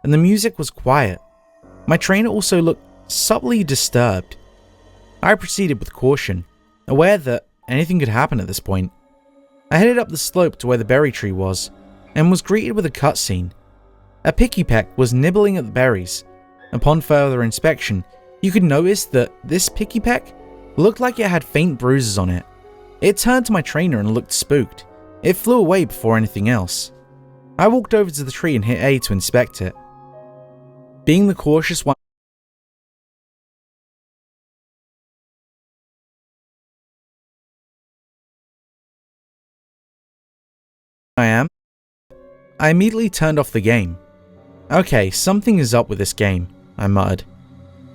and the music was quiet. My trainer also looked subtly disturbed. I proceeded with caution, aware that anything could happen at this point. I headed up the slope to where the berry tree was, and was greeted with a cutscene. A picky peck was nibbling at the berries. Upon further inspection, you could notice that this picky peck looked like it had faint bruises on it. It turned to my trainer and looked spooked. It flew away before anything else. I walked over to the tree and hit A to inspect it. Being the cautious one I am, I immediately turned off the game. Okay, something is up with this game, I muttered.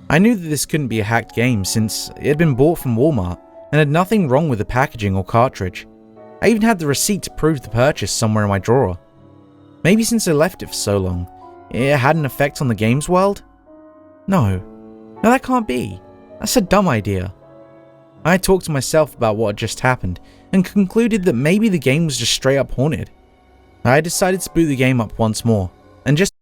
I knew that this couldn't be a hacked game since it had been bought from Walmart and had nothing wrong with the packaging or cartridge. I even had the receipt to prove the purchase somewhere in my drawer. Maybe since I left it for so long, it had an effect on the game's world? No, that can't be. That's a dumb idea. I talked to myself about what had just happened and concluded that maybe the game was just straight up haunted. I decided to boot the game up once more and just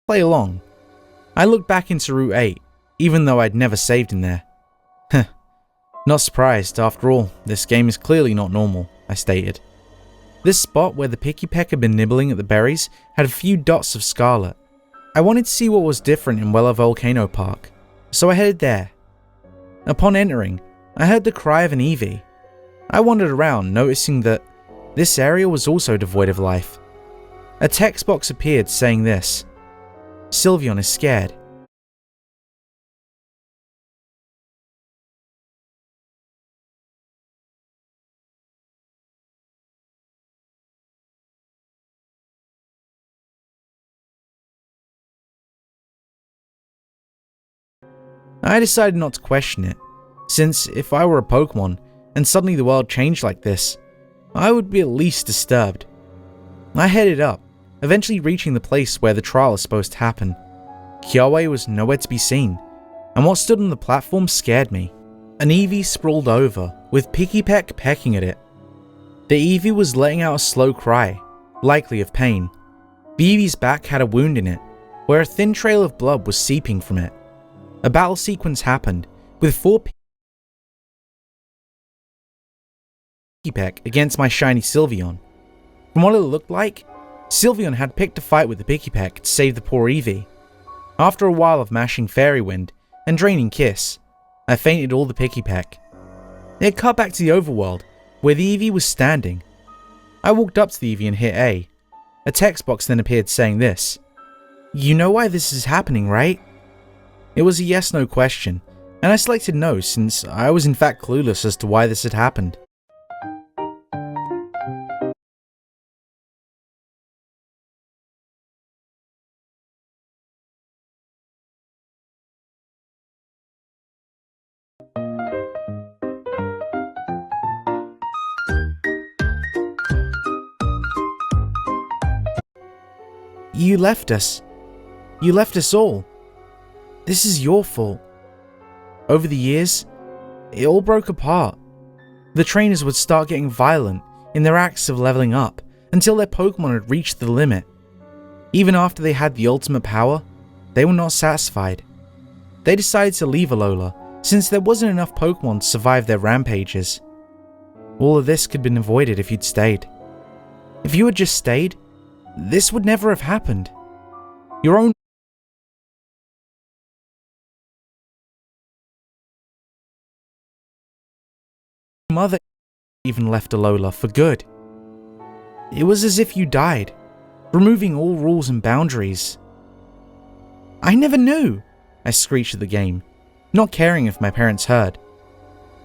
play along. I looked back into Route 8, even though I'd never saved in there. Heh, not surprised, after all, this game is clearly not normal, I stated. This spot where the picky peck had been nibbling at the berries had a few dots of scarlet. I wanted to see what was different in Weller Volcano Park, so I headed there. Upon entering, I heard the cry of an Eevee. I wandered around, noticing that this area was also devoid of life. A text box appeared saying this: Sylveon is scared. I decided not to question it, since if I were a Pokemon and suddenly the world changed like this, I would be at least disturbed. I headed up, eventually reaching the place where the trial is supposed to happen. Kiawe was nowhere to be seen, and what stood on the platform scared me. An Eevee sprawled over, with Picky Peck pecking at it. The Eevee was letting out a slow cry, likely of pain. The Eevee's back had a wound in it, where a thin trail of blood was seeping from it. A battle sequence happened, with 4 Picky Peck against my shiny Sylveon. From what it looked like, Sylveon had picked a fight with the Picky Peck to save the poor Eevee. After a while of mashing Fairy Wind and draining Kiss, I fainted all the Picky Peck. It cut back to the overworld, where the Eevee was standing. I walked up to the Eevee and hit A. A text box then appeared saying this: You know why this is happening, right? It was a yes-no question, and I selected no since I was in fact clueless as to why this had happened. You left us. You left us all. This is your fault. Over the years, it all broke apart. The trainers would start getting violent in their acts of leveling up until their Pokemon had reached the limit. Even after they had the ultimate power, they were not satisfied. They decided to leave Alola since there wasn't enough Pokemon to survive their rampages. All of this could have been avoided if you'd stayed. If you had just stayed, this would never have happened. Your own mother even left Alola for good. It was as if you died, removing all rules and boundaries. I never knew, I screeched at the game, not caring if my parents heard.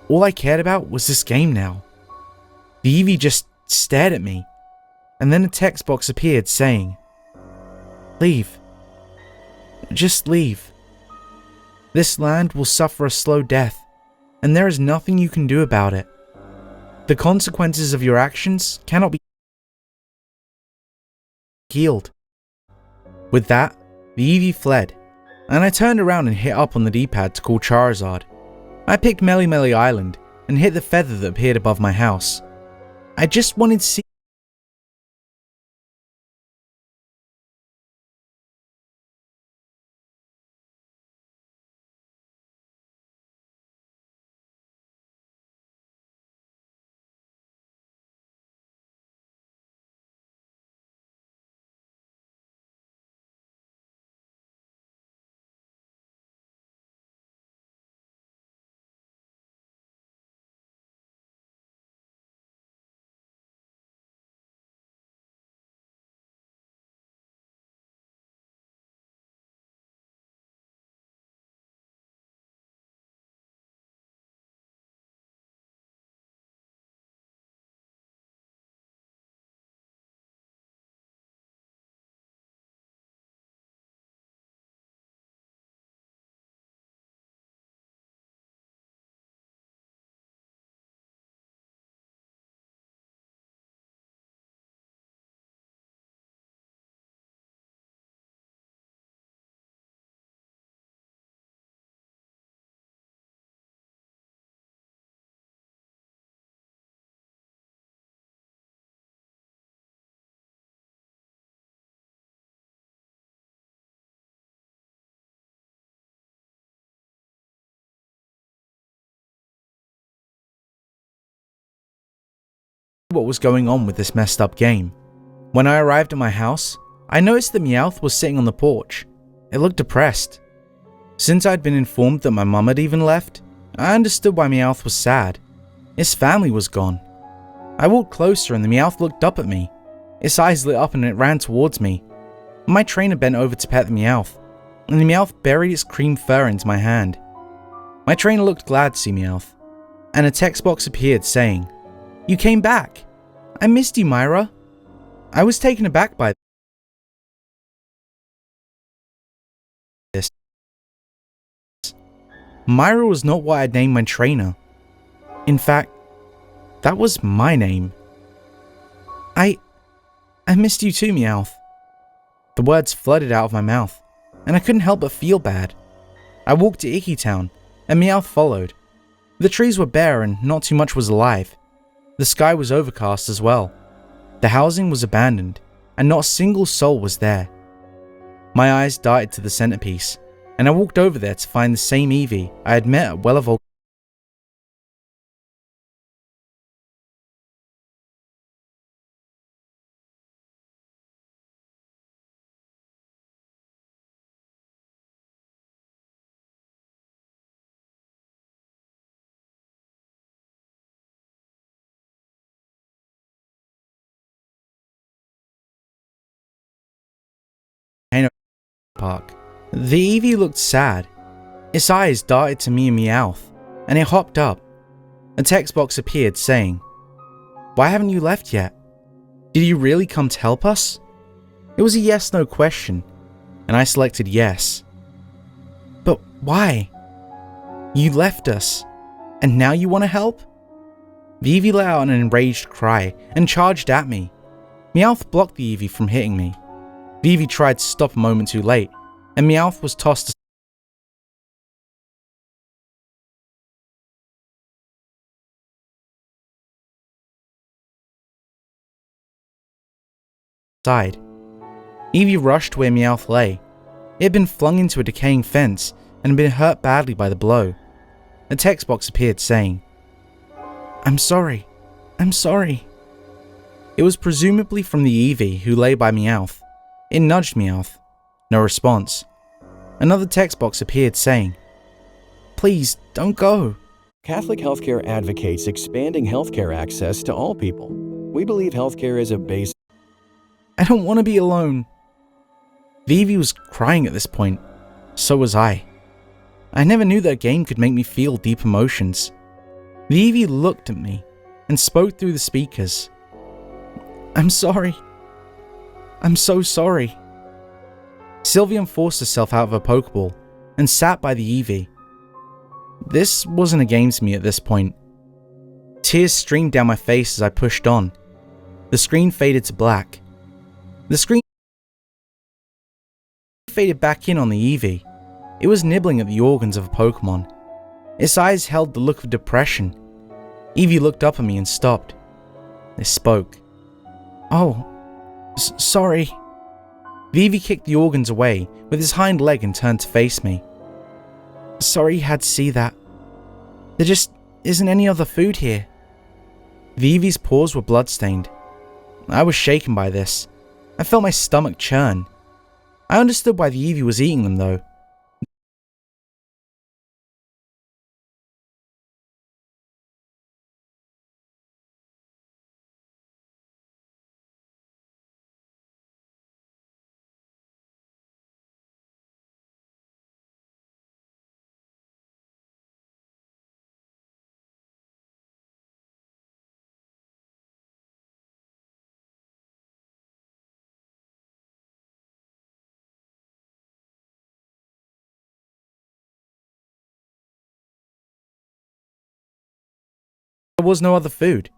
All I cared about was this game now. The Eevee just stared at me, and then a text box appeared saying, Leave. Just leave. This land will suffer a slow death, and there is nothing you can do about it. The consequences of your actions cannot be healed. With that, the Eevee fled, and I turned around and hit up on the D-pad to call Charizard. I picked Melly Melly Island and hit the feather that appeared above my house. I just wanted to see what was going on with this messed up game. When I arrived at my house, I noticed that Meowth was sitting on the porch. It looked depressed. Since I'd been informed that my mum had even left, I understood why Meowth was sad. His family was gone. I walked closer and the Meowth looked up at me. Its eyes lit up and it ran towards me. My trainer bent over to pet the Meowth, and the Meowth buried its cream fur into my hand. My trainer looked glad to see Meowth, and a text box appeared saying, "You came back. I missed you, Myra." I was taken aback by this. Myra was not what I'd named my trainer. In fact, that was my name. I missed you too, Meowth. The words flooded out of my mouth, and I couldn't help but feel bad. I walked to Icky Town, and Meowth followed. The trees were bare and not too much was alive. The sky was overcast as well. The housing was abandoned, and not a single soul was there. My eyes darted to the centerpiece, and I walked over there to find the same Eevee I had met at Wellevolk. Park. The Eevee looked sad. Its eyes darted to me and Meowth, and it hopped up. A text box appeared saying, "Why haven't you left yet? Did you really come to help us?" It was a yes-no question, and I selected yes. "But why? You left us, and now you want to help?" The Eevee let out an enraged cry and charged at me. Meowth blocked the Eevee from hitting me. The Eevee tried to stop a moment too late, and Meowth was tossed aside. Eevee rushed where Meowth lay. It had been flung into a decaying fence and had been hurt badly by the blow. A text box appeared saying, "I'm sorry. I'm sorry." It was presumably from the Eevee who lay by Meowth. It nudged Meowth. No response. Another text box appeared saying, "Please, don't go." Catholic Healthcare advocates expanding healthcare access to all people. We believe healthcare is a basic. I don't want to be alone. The Eevee was crying at this point. So was I. I never knew that a game could make me feel deep emotions. The Eevee looked at me and spoke through the speakers. "I'm sorry. I'm so sorry." Sylveon forced herself out of her Pokeball and sat by the Eevee. This wasn't a game to me at this point. Tears streamed down my face as I pushed on. The screen faded to black. The screen faded back in on the Eevee. It was nibbling at the organs of a Pokemon. Its eyes held the look of depression. Eevee looked up at me and stopped. It spoke. "Oh, sorry." The Eevee kicked the organs away with his hind leg and turned to face me. "Sorry you had to see that. There just isn't any other food here." The Eevee's paws were bloodstained. I was shaken by this. I felt my stomach churn. I understood why the Eevee was eating them though. There was no other food,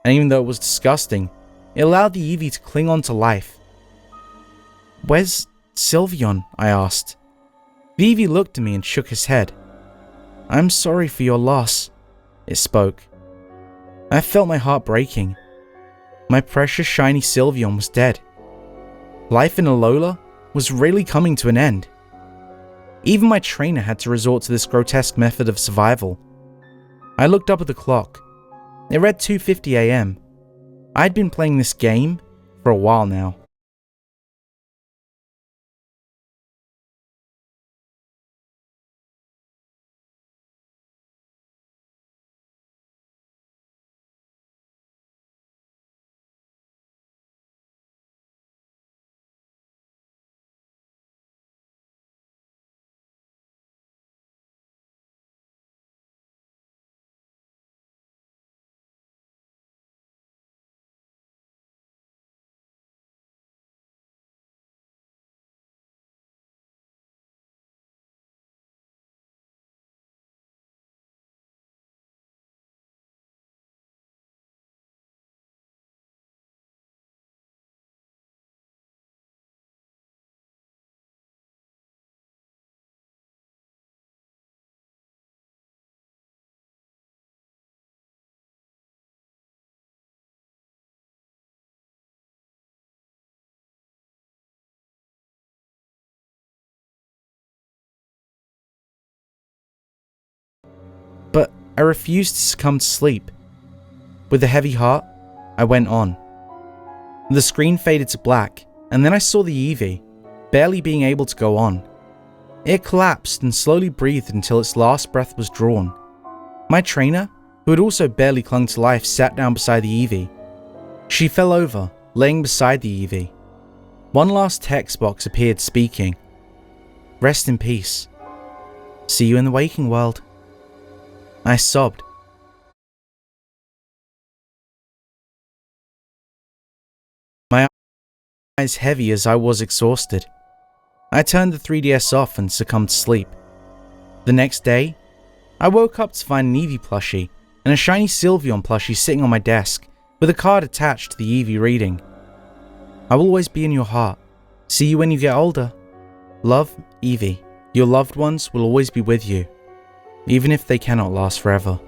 and even though it was disgusting, it allowed the Eevee to cling on to life. "Where's Sylveon?" I asked. The Eevee looked at me and shook his head. "I'm sorry for your loss," it spoke. I felt my heart breaking. My precious shiny Sylveon was dead. Life in Alola was really coming to an end. Even my trainer had to resort to this grotesque method of survival. I looked up at the clock. It read 2:50 AM. I'd been playing this game for a while now. But I refused to succumb to sleep. With a heavy heart, I went on. The screen faded to black, and then I saw the Eevee, barely being able to go on. It collapsed and slowly breathed until its last breath was drawn. My trainer, who had also barely clung to life, sat down beside the Eevee. She fell over, laying beside the Eevee. One last text box appeared speaking. "Rest in peace. See you in the waking world." I sobbed. My eyes heavy as I was exhausted. I turned the 3DS off and succumbed to sleep. The next day, I woke up to find an Eevee plushie and a shiny Sylveon plushie sitting on my desk with a card attached to the Eevee reading, "I will always be in your heart. See you when you get older. Love, Eevee. Your loved ones will always be with you, even if they cannot last forever."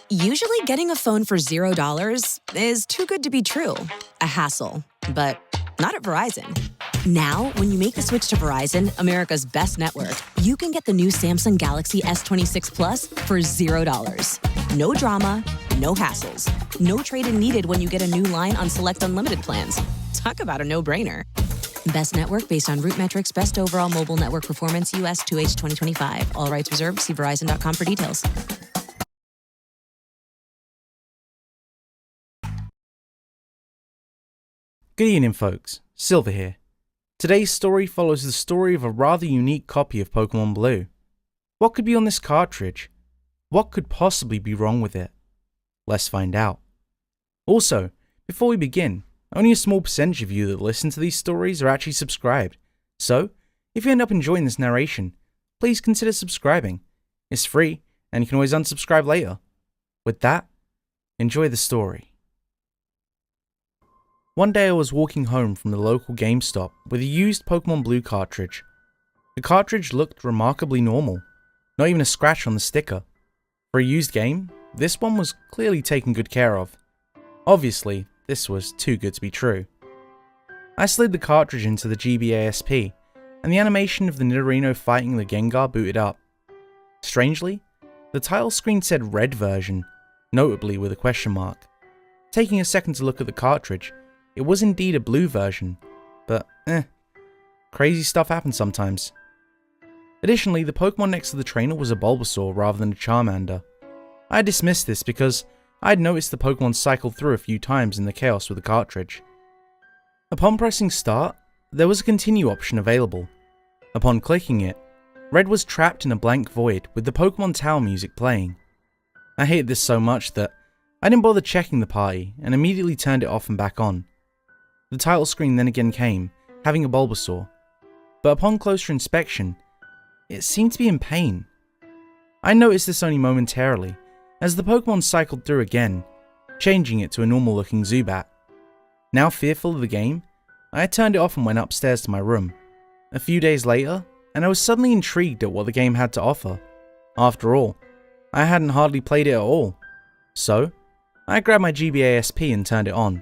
Usually getting a phone for $0 is too good to be true. A hassle. But not at Verizon. Now, when you make the switch to Verizon, America's best network, you can get the new Samsung Galaxy S26 Plus for $0. No drama, no hassles. No trade-in needed when you get a new line on select unlimited plans. Talk about a no-brainer. Best network based on root metrics, best overall mobile network performance, US 2H 2025. All rights reserved. See Verizon.com for details. Good evening, folks. Silver here. Today's story follows the story of a rather unique copy of Pokemon Blue. What could be on this cartridge? What could possibly be wrong with it? Let's find out. Also, before we begin, only a small percentage of you that listen to these stories are actually subscribed. So, if you end up enjoying this narration, please consider subscribing. It's free, and you can always unsubscribe later. With that, enjoy the story. One day I was walking home from the local GameStop with a used Pokemon Blue cartridge. The cartridge looked remarkably normal, not even a scratch on the sticker. For a used game, this one was clearly taken good care of. Obviously, this was too good to be true. I slid the cartridge into the GBASP, and the animation of the Nidorino fighting the Gengar booted up. Strangely, the title screen said Red version, notably with a question mark. Taking a second to look at the cartridge, it was indeed a blue version, but crazy stuff happens sometimes. Additionally, the Pokemon next to the trainer was a Bulbasaur rather than a Charmander. I dismissed this because I had noticed the Pokemon cycled through a few times in the chaos with the cartridge. Upon pressing start, there was a continue option available. Upon clicking it, Red was trapped in a blank void with the Pokemon Tower music playing. I hated this so much that I didn't bother checking the party and immediately turned it off and back on. The title screen then again came, having a Bulbasaur, but upon closer inspection, it seemed to be in pain. I noticed this only momentarily, as the Pokemon cycled through again, changing it to a normal looking Zubat. Now fearful of the game, I turned it off and went upstairs to my room. A few days later, and I was suddenly intrigued at what the game had to offer. After all, I hadn't hardly played it at all. So, I grabbed my GBASP and turned it on.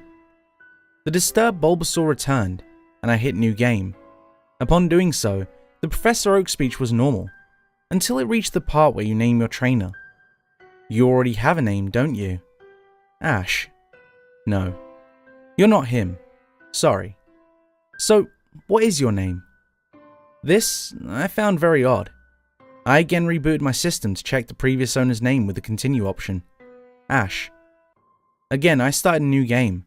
The disturbed Bulbasaur returned, and I hit new game. Upon doing so, the Professor Oak speech was normal, until it reached the part where you name your trainer. You already have a name, don't you? Ash. No. You're not him. Sorry. So, what is your name? This, I found very odd. I again rebooted my system to check the previous owner's name with the continue option. Ash. Again, I started a new game.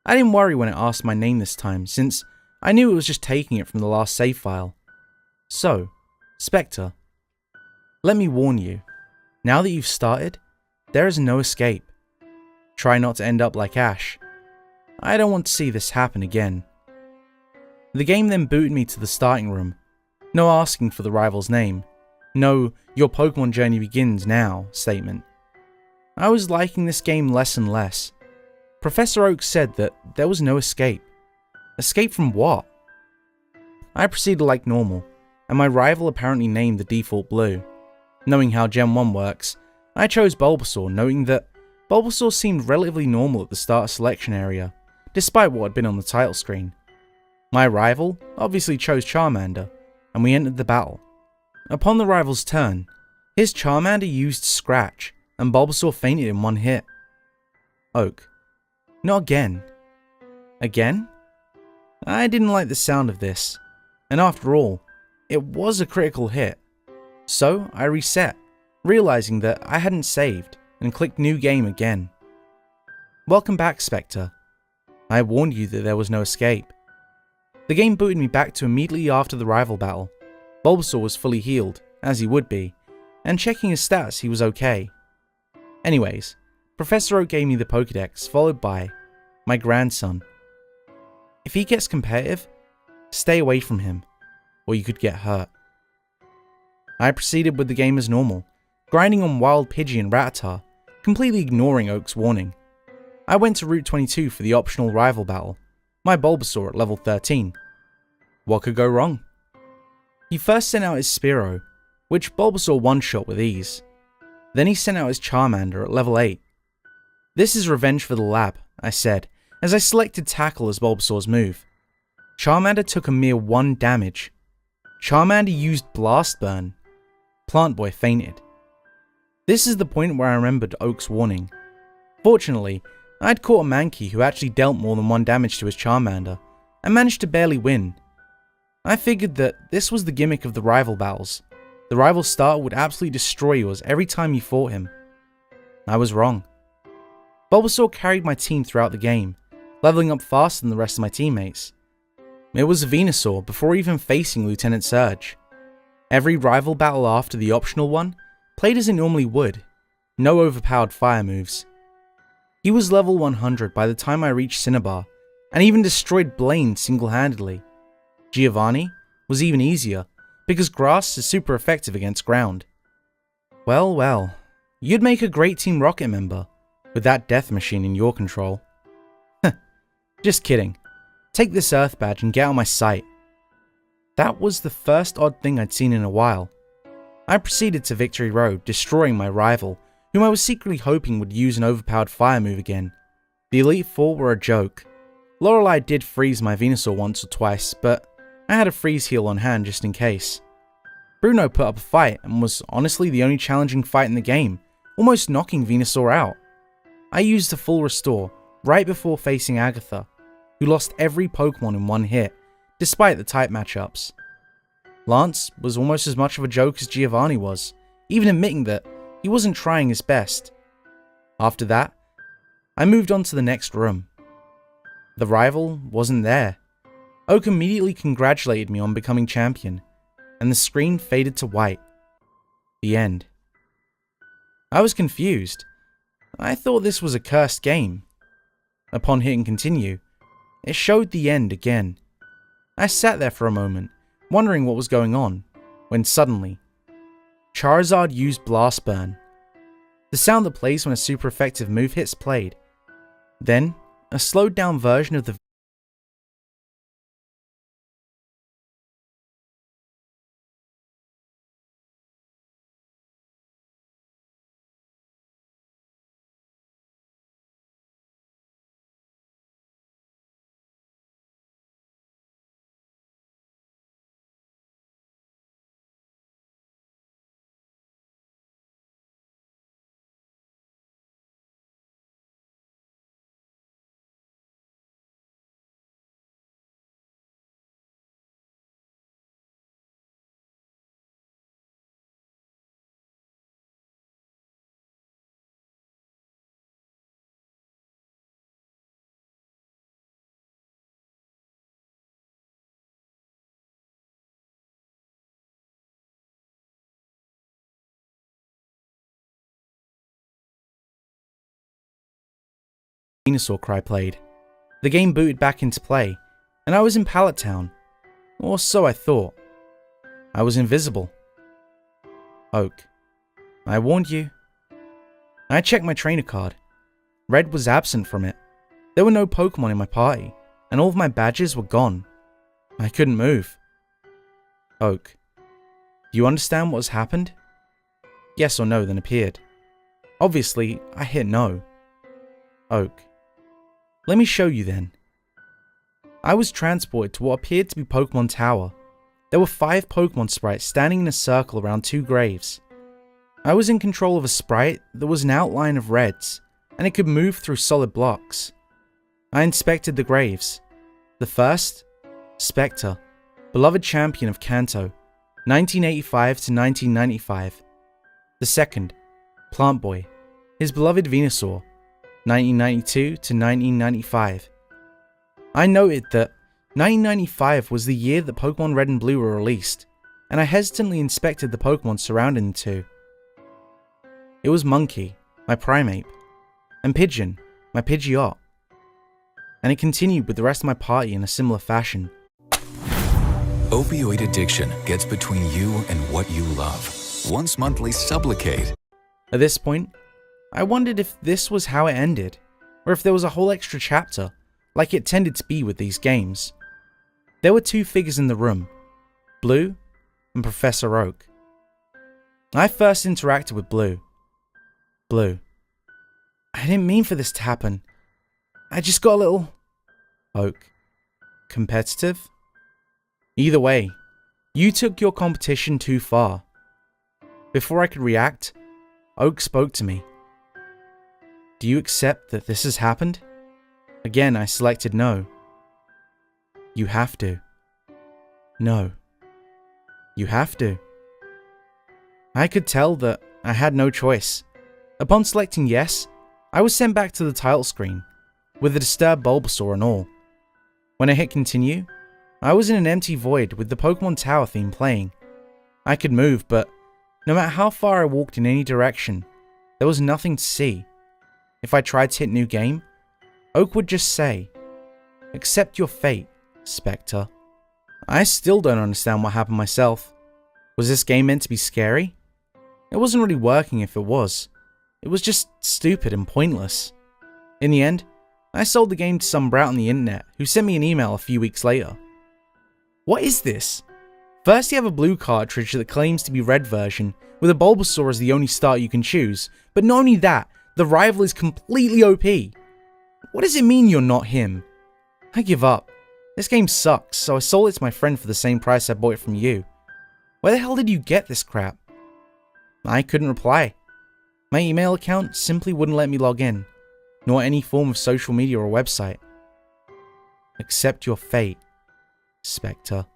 I didn't worry when it asked my name this time, since I knew it was just taking it from the last save file. So, Spectre. Let me warn you, now that you've started, there is no escape. Try not to end up like Ash. I don't want to see this happen again. The game then booted me to the starting room. No asking for the rival's name. No, your Pokemon journey begins now statement. I was liking this game less and less. Professor Oak said that there was no escape. Escape from what? I proceeded like normal, and my rival apparently named the default Blue. Knowing how Gen 1 works, I chose Bulbasaur, noting that Bulbasaur seemed relatively normal at the start selection area, despite what had been on the title screen. My rival obviously chose Charmander, and we entered the battle. Upon the rival's turn, his Charmander used Scratch, and Bulbasaur fainted in one hit. Oak. Not again. Again? I didn't like the sound of this, and after all, it was a critical hit. So I reset, realizing that I hadn't saved, and clicked new game again. Welcome back, Spectre. I warned you that there was no escape. The game booted me back to immediately after the rival battle. Bulbasaur was fully healed, as he would be, and checking his stats he was okay. Anyways, Professor Oak gave me the Pokédex, followed by my grandson. If he gets competitive, stay away from him, or you could get hurt. I proceeded with the game as normal, grinding on Wild Pidgey and Rattata, completely ignoring Oak's warning. I went to Route 22 for the optional rival battle, my Bulbasaur at level 13. What could go wrong? He first sent out his Spearow, which Bulbasaur one-shot with ease. Then he sent out his Charmander at level 8. This is revenge for the lab, I said, as I selected Tackle as Bulbasaur's move. Charmander took a mere 1 damage. Charmander used Blast Burn. Plant Boy fainted. This is the point where I remembered Oak's warning. Fortunately, I'd caught a Mankey who actually dealt more than 1 damage to his Charmander, and managed to barely win. I figured that this was the gimmick of the rival battles. The rival starter would absolutely destroy yours every time you fought him. I was wrong. Bulbasaur carried my team throughout the game, leveling up faster than the rest of my teammates. It was Venusaur before even facing Lieutenant Surge. Every rival battle after the optional one played as it normally would, no overpowered fire moves. He was level 100 by the time I reached Cinnabar, and even destroyed Blaine single-handedly. Giovanni was even easier, because grass is super effective against ground. Well, well, you'd make a great Team Rocket member, with that death machine in your control. Just kidding. Take this Earth badge and get out of my sight. That was the first odd thing I'd seen in a while. I proceeded to Victory Road, destroying my rival, whom I was secretly hoping would use an overpowered fire move again. The Elite Four were a joke. Lorelei did freeze my Venusaur once or twice, but I had a freeze heal on hand just in case. Bruno put up a fight and was honestly the only challenging fight in the game, almost knocking Venusaur out. I used a full restore right before facing Agatha, who lost every Pokemon in 1 hit, despite the type matchups. Lance was almost as much of a joke as Giovanni was, even admitting that he wasn't trying his best. After that, I moved on to the next room. The rival wasn't there. Oak immediately congratulated me on becoming champion, and the screen faded to white. The end. I was confused. I thought this was a cursed game. Upon hitting continue, it showed the end again. I sat there for a moment, wondering what was going on, when suddenly, Charizard used Blast Burn. The sound that plays when a super effective move hits played. Then, a slowed down version of the Venusaur cry played. The game booted back into play, and I was in Pallet Town. Or so I thought. I was invisible. Oak. I warned you. I checked my trainer card. Red was absent from it. There were no Pokemon in my party, and all of my badges were gone. I couldn't move. Oak. Do you understand what has happened? Yes or no then appeared. Obviously, I hit no. Oak. Let me show you then. I was transported to what appeared to be Pokemon Tower. There were 5 Pokemon sprites standing in a circle around 2 graves. I was in control of a sprite that was an outline of reds, and it could move through solid blocks. I inspected the graves. The first, Spectre, beloved champion of Kanto, 1985 to 1995. The second, Plant Boy, his beloved Venusaur, 1992 to 1995. I noted that 1995 was the year that Pokemon Red and Blue were released, and I hesitantly inspected the Pokemon surrounding the two. It was Monkey, my Primeape, and Pigeon, my Pidgeot. And it continued with the rest of my party in a similar fashion. Opioid addiction gets between you and what you love. Once monthly Sublocade. At this point, I wondered if this was how it ended, or if there was a whole extra chapter, like it tended to be with these games. There were 2 figures in the room, Blue and Professor Oak. I first interacted with Blue. Blue. I didn't mean for this to happen. I just got a little... Oak. Competitive? Either way, you took your competition too far. Before I could react, Oak spoke to me. Do you accept that this has happened? Again, I selected no. You have to. No. You have to. I could tell that I had no choice. Upon selecting yes, I was sent back to the title screen, with a disturbed Bulbasaur and all. When I hit continue, I was in an empty void with the Pokemon Tower theme playing. I could move, but no matter how far I walked in any direction, there was nothing to see. If I tried to hit new game, Oak would just say, "Accept your fate, Spectre." I still don't understand what happened myself. Was this game meant to be scary? It wasn't really working if it was. It was just stupid and pointless. In the end, I sold the game to some brat on the internet who sent me an email a few weeks later. What is this? First you have a blue cartridge that claims to be red version, with a Bulbasaur as the only start you can choose, but not only that, the rival is completely OP. What does it mean you're not him? I give up. This game sucks, so I sold it to my friend for the same price I bought it from you. Where the hell did you get this crap? I couldn't reply. My email account simply wouldn't let me log in, nor any form of social media or website. Accept your fate, Spectre.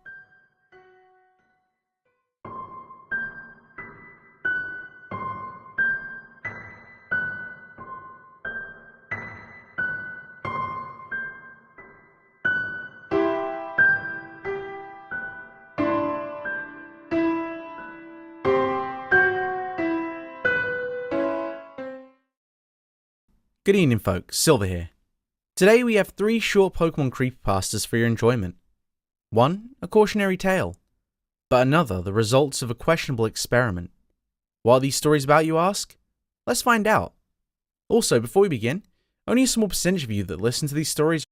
Good evening folks, Silver here. Today we have 3 short Pokemon creepypastas for your enjoyment. One, a cautionary tale, but another the results of a questionable experiment. What are these stories about, you ask? Let's find out. Also, before we begin, only a small percentage of you that listen to these stories